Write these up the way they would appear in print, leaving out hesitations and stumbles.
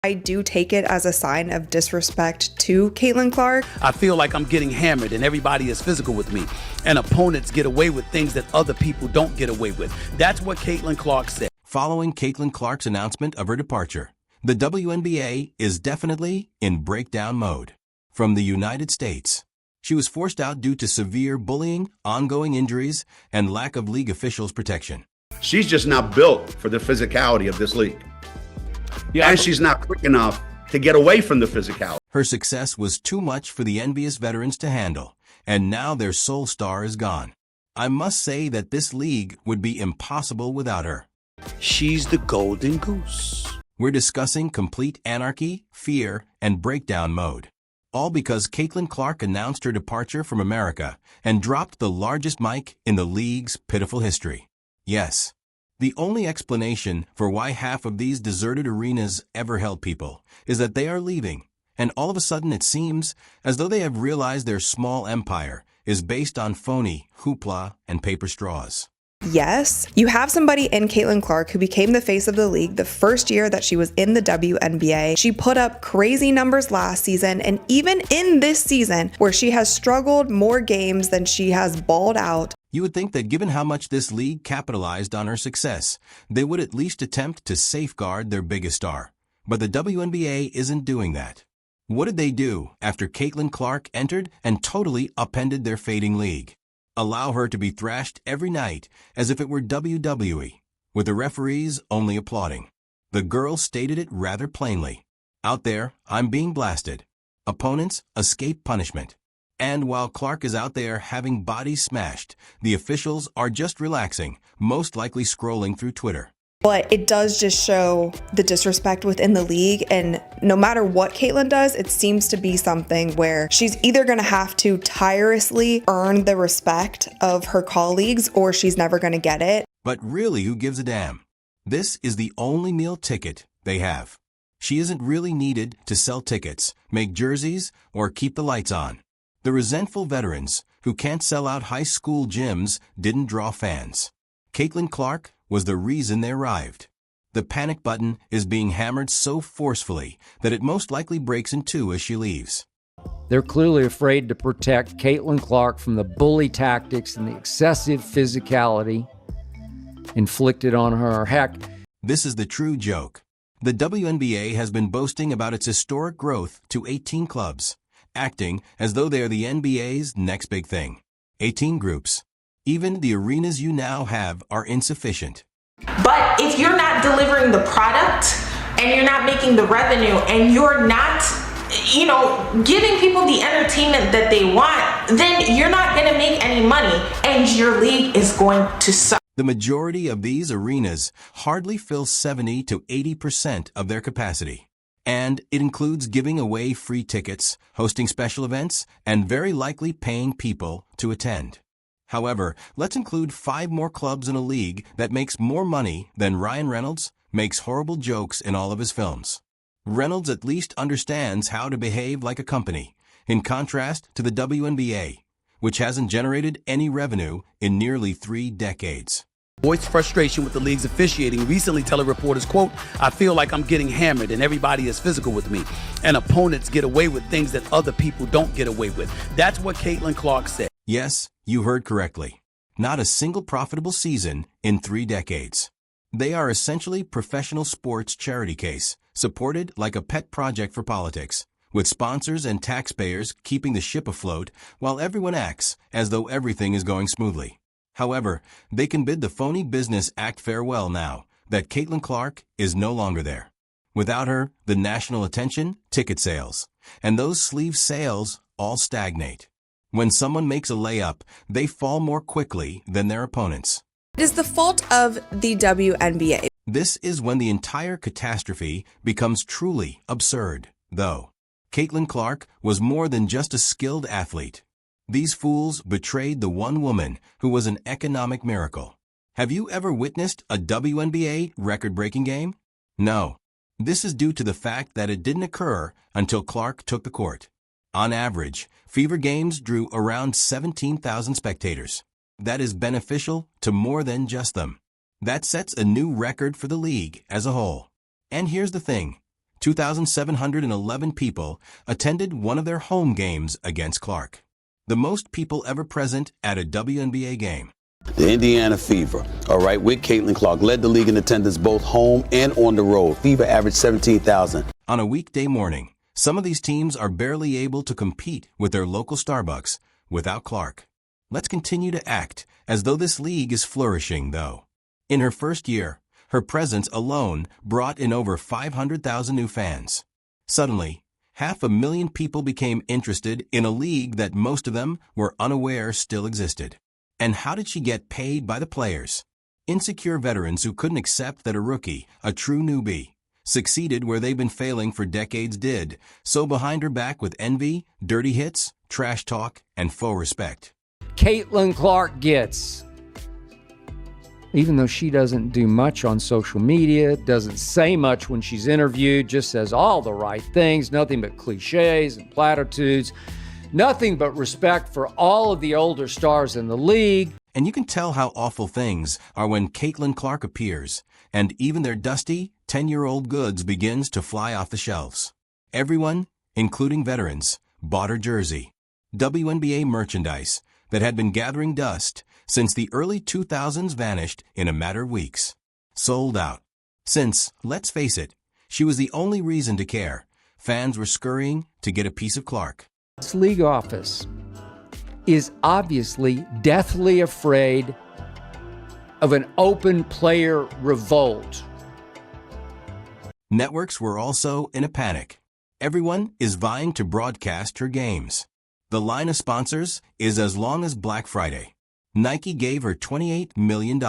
I do take it as a sign of disrespect to Caitlin Clark. I feel like I'm getting hammered and everybody is physical with me, and opponents get away with things that other people don't get away with. That's what Caitlin Clark said. Following Caitlin Clark's announcement of her departure, the WNBA is definitely in breakdown mode. From the United States, she was forced out due to severe bullying, ongoing injuries, and lack of league officials' protection. She's just not built for the physicality of this league. Yeah, and she's not quick enough to get away from the physicality. Her success was too much for the envious veterans to handle, and now their sole star is gone. I must say that this league would be impossible without her. She's the golden goose. We're discussing complete anarchy, fear, and breakdown mode. All because Caitlin Clark announced her departure from America and dropped the largest mic in the league's pitiful history. Yes. The only explanation for why half of these deserted arenas ever held people is that they are leaving, and all of a sudden it seems as though they have realized their small empire is based on phony hoopla and paper straws. Yes, you have somebody in Caitlin Clark who became the face of the league the first year that she was in the WNBA. She put up crazy numbers last season, and even in this season where she has struggled more games than she has balled out. You would think that given how much this league capitalized on her success, they would at least attempt to safeguard their biggest star. But the WNBA isn't doing that. What did they do after Caitlin Clark entered and totally upended their fading league? Allow her to be thrashed every night as if it were WWE, with the referees only applauding. The girl stated it rather plainly. Out there, I'm being blasted. Opponents escape punishment. And while Clark is out there having bodies smashed, the officials are just relaxing, most likely scrolling through Twitter. But it does just show the disrespect within the league, and no matter what Caitlin does, it seems to be something where she's either going to have to tirelessly earn the respect of her colleagues or she's never going to get it. But really, who gives a damn? This is the only meal ticket they have. She isn't really needed to sell tickets, make jerseys, or keep the lights on. The resentful veterans who can't sell out high school gyms didn't draw fans. Caitlin Clark was the reason they arrived. The panic button is being hammered so forcefully that it most likely breaks in two as she leaves. They're clearly afraid to protect Caitlin Clark from the bully tactics and the excessive physicality inflicted on her. Heck, this is the true joke. The WNBA has been boasting about its historic growth to 18 clubs, acting as though they are the NBA's next big thing. 18 groups. Even the arenas you now have are insufficient. But if you're not delivering the product and you're not making the revenue and you're not, giving people the entertainment that they want, then you're not going to make any money and your league is going to suck. The majority of these arenas hardly fill 70 to 80% of their capacity. And it includes giving away free tickets, hosting special events, and very likely paying people to attend. However, let's include 5 more clubs in a league that makes more money than Ryan Reynolds makes horrible jokes in all of his films. Reynolds at least understands how to behave like a company, in contrast to the WNBA, which hasn't generated any revenue in nearly 3 decades. Voiced frustration with the league's officiating, recently telling reporters, quote, I feel like I'm getting hammered and everybody is physical with me, and opponents get away with things that other people don't get away with. That's what Caitlin Clark said. Yes, you heard correctly. Not a single profitable season in 3 decades. They are essentially professional sports charity case, supported like a pet project for politics, with sponsors and taxpayers keeping the ship afloat while everyone acts as though everything is going smoothly. However, they can bid the phony business act farewell now that Caitlin Clark is no longer there. Without her, the national attention, ticket sales, and those sleeve sales all stagnate. When someone makes a layup, they fall more quickly than their opponents. It is the fault of the WNBA. This is when the entire catastrophe becomes truly absurd, though. Caitlin Clark was more than just a skilled athlete. These fools betrayed the one woman who was an economic miracle. Have you ever witnessed a WNBA record-breaking game? No. This is due to the fact that it didn't occur until Clark took the court. On average, Fever games drew around 17,000 spectators. That is beneficial to more than just them. That sets a new record for the league as a whole. And here's the thing. 2,711 people attended one of their home games against Clark, the most people ever present at a WNBA game. The Indiana Fever, all right, with Caitlin Clark, led the league in attendance both home and on the road. Fever averaged 17,000. On a weekday morning, some of these teams are barely able to compete with their local Starbucks without Clark. Let's continue to act as though this league is flourishing, though. In her first year, her presence alone brought in over 500,000 new fans. Suddenly, 500,000 people became interested in a league that most of them were unaware still existed. And how did she get paid by the players? Insecure veterans who couldn't accept that a rookie, a true newbie, succeeded where they've been failing for decades did, so behind her back with envy, dirty hits, trash talk, and faux respect. Caitlin Clark gets, even though she doesn't do much on social media, doesn't say much when she's interviewed, just says all the right things, nothing but cliches and platitudes, nothing but respect for all of the older stars in the league. And you can tell how awful things are when Caitlin Clark appears, and even their dusty, 10-year-old goods begins to fly off the shelves. Everyone, including veterans, bought her jersey. WNBA merchandise that had been gathering dust since the early 2000s vanished in a matter of weeks. Sold out. Since, let's face it, she was the only reason to care, fans were scurrying to get a piece of Clark. This league office is obviously deathly afraid of an open player revolt. Networks were also in a panic. Everyone is vying to broadcast her games. The line of sponsors is as long as Black Friday. Nike gave her $28 million.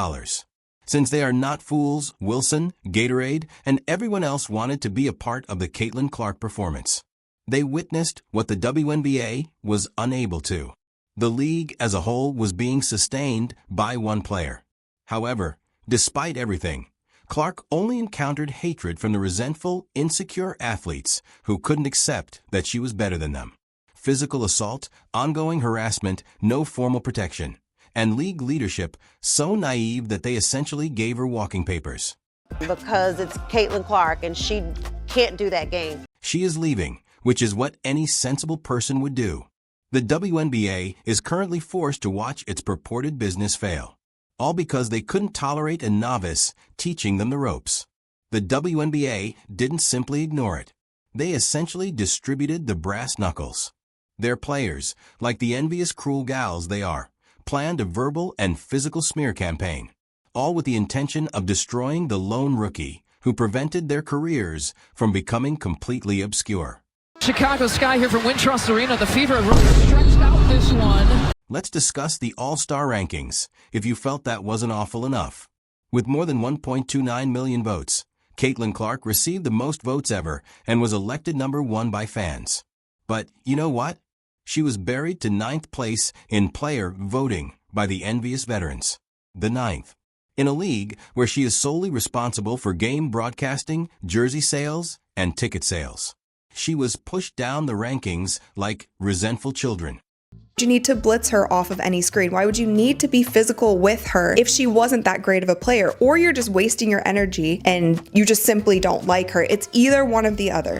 Since they are not fools, Wilson, Gatorade, and everyone else wanted to be a part of the Caitlin Clark performance. They witnessed what the WNBA was unable to. The league as a whole was being sustained by one player. However, despite everything, Clark only encountered hatred from the resentful, insecure athletes who couldn't accept that she was better than them. Physical assault, ongoing harassment, no formal protection, and league leadership so naive that they essentially gave her walking papers. Because it's Caitlin Clark and she can't do that game. She is leaving, which is what any sensible person would do. The WNBA is currently forced to watch its purported business fail, all because they couldn't tolerate a novice teaching them the ropes. The WNBA didn't simply ignore it. They essentially distributed the brass knuckles. Their players, like the envious cruel gals they are, planned a verbal and physical smear campaign, all with the intention of destroying the lone rookie who prevented their careers from becoming completely obscure. Chicago Sky here from Wintrust Arena. The Fever have really stretched out this one. Let's discuss the All-Star rankings, if you felt that wasn't awful enough. With more than 1.29 million votes, Caitlin Clark received the most votes ever and was elected number 1 by fans. But you know what? She was buried to 9th place in player voting by the envious veterans. The 9th. In a league where she is solely responsible for game broadcasting, jersey sales, and ticket sales. She was pushed down the rankings like resentful children. You need to blitz her off of any screen. Why would you need to be physical with her if she wasn't that great of a player? Or you're just wasting your energy and you just simply don't like her. It's either one of the other.